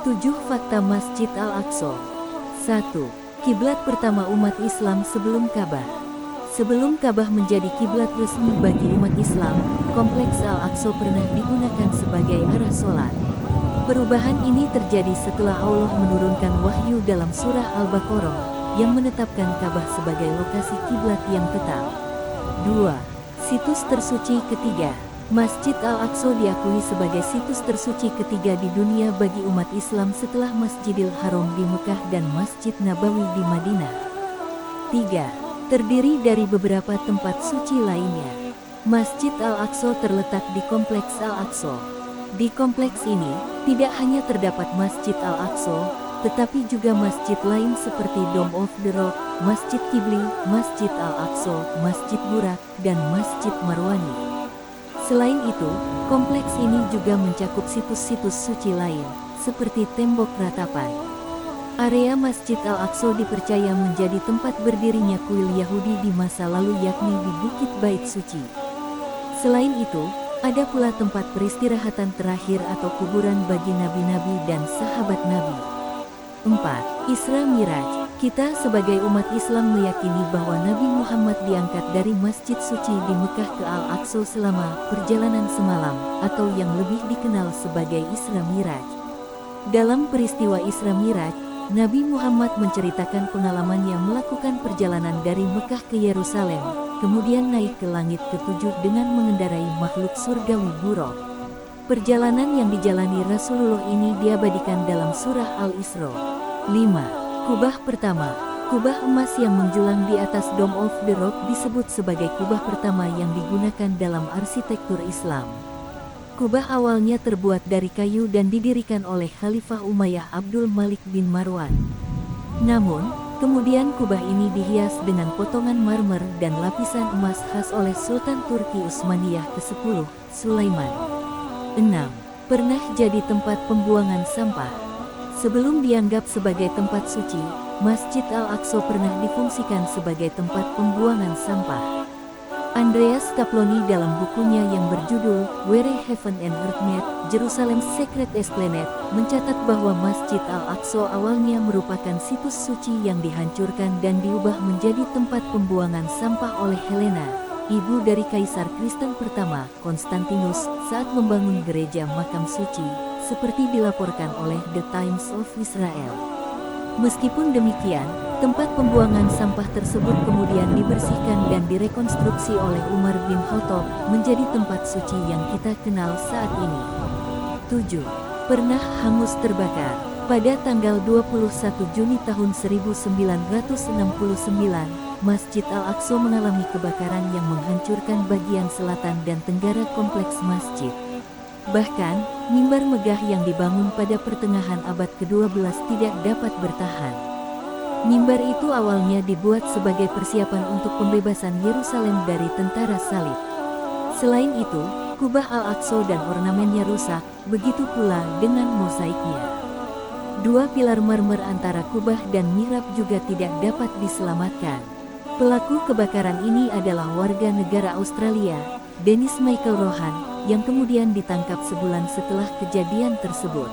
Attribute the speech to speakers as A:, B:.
A: 7 Fakta Masjid Al-Aqsa. 1. Kiblat pertama umat Islam sebelum Ka'bah. Sebelum Ka'bah menjadi kiblat resmi bagi umat Islam, kompleks Al-Aqsa pernah digunakan sebagai arah sholat. Perubahan ini terjadi setelah Allah menurunkan wahyu dalam surah Al-Baqarah yang menetapkan Ka'bah sebagai lokasi kiblat yang tetap. 2. Situs tersuci ketiga. Masjid Al-Aqsa diakui sebagai situs tersuci ketiga di dunia bagi umat Islam setelah Masjidil Haram di Mekah dan Masjid Nabawi di Madinah. 3. Terdiri dari beberapa tempat suci lainnya. Masjid Al-Aqsa terletak di Kompleks Al-Aqsa. Di kompleks ini, tidak hanya terdapat Masjid Al-Aqsa, tetapi juga masjid lain seperti Dome of the Rock, Masjid Qibli, Masjid Al-Aqsa, Masjid Burak, dan Masjid Marwani. Selain itu, kompleks ini juga mencakup situs-situs suci lain, seperti tembok ratapan. Area Masjid Al-Aqsa dipercaya menjadi tempat berdirinya kuil Yahudi di masa lalu yakni di Bukit Bait Suci. Selain itu, ada pula tempat peristirahatan terakhir atau kuburan bagi nabi-nabi dan sahabat Nabi. 4. Isra Miraj. Kita sebagai umat Islam meyakini bahwa Nabi Muhammad diangkat dari Masjid Suci di Mekah ke Al-Aqsa selama perjalanan semalam, atau yang lebih dikenal sebagai Isra Miraj. Dalam peristiwa Isra Miraj, Nabi Muhammad menceritakan pengalamannya melakukan perjalanan dari Mekah ke Yerusalem, kemudian naik ke langit ke-7 dengan mengendarai makhluk surgawi Buraq. Perjalanan yang dijalani Rasulullah ini diabadikan dalam surah Al-Isra. 5. Kubah pertama. Kubah emas yang menjulang di atas Dome of the Rock disebut sebagai kubah pertama yang digunakan dalam arsitektur Islam. Kubah awalnya terbuat dari kayu dan didirikan oleh Khalifah Umayyah Abdul Malik bin Marwan. Namun, kemudian kubah ini dihias dengan potongan marmer dan lapisan emas khas oleh Sultan Turki Utsmaniyah ke-10, Sulaiman. 6. Pernah jadi tempat pembuangan sampah. Sebelum dianggap sebagai tempat suci, Masjid Al-Aqsa pernah difungsikan sebagai tempat pembuangan sampah. Andreas Kaplony dalam bukunya yang berjudul Where Heaven and Earth Met, Jerusalem Sacred Esplanade, mencatat bahwa Masjid Al-Aqsa awalnya merupakan situs suci yang dihancurkan dan diubah menjadi tempat pembuangan sampah oleh Helena, ibu dari Kaisar Kristen pertama, Konstantinus, saat membangun gereja makam suci, seperti dilaporkan oleh The Times of Israel. Meskipun demikian, tempat pembuangan sampah tersebut kemudian dibersihkan dan direkonstruksi oleh Umar bin Khattab menjadi tempat suci yang kita kenal saat ini. 7. Pernah hangus terbakar. Pada tanggal 21 Juni tahun 1969, Masjid Al-Aqsa mengalami kebakaran yang menghancurkan bagian selatan dan tenggara kompleks masjid. Bahkan, mimbar megah yang dibangun pada pertengahan abad ke-12 tidak dapat bertahan. Mimbar itu awalnya dibuat sebagai persiapan untuk pembebasan Yerusalem dari tentara salib. Selain itu, kubah Al-Aqsa dan ornamennya rusak, begitu pula dengan mozaiknya. 2 pilar marmer antara kubah dan mihrab juga tidak dapat diselamatkan. Pelaku kebakaran ini adalah warga negara Australia, Dennis Michael Rohan, yang kemudian ditangkap sebulan setelah kejadian tersebut.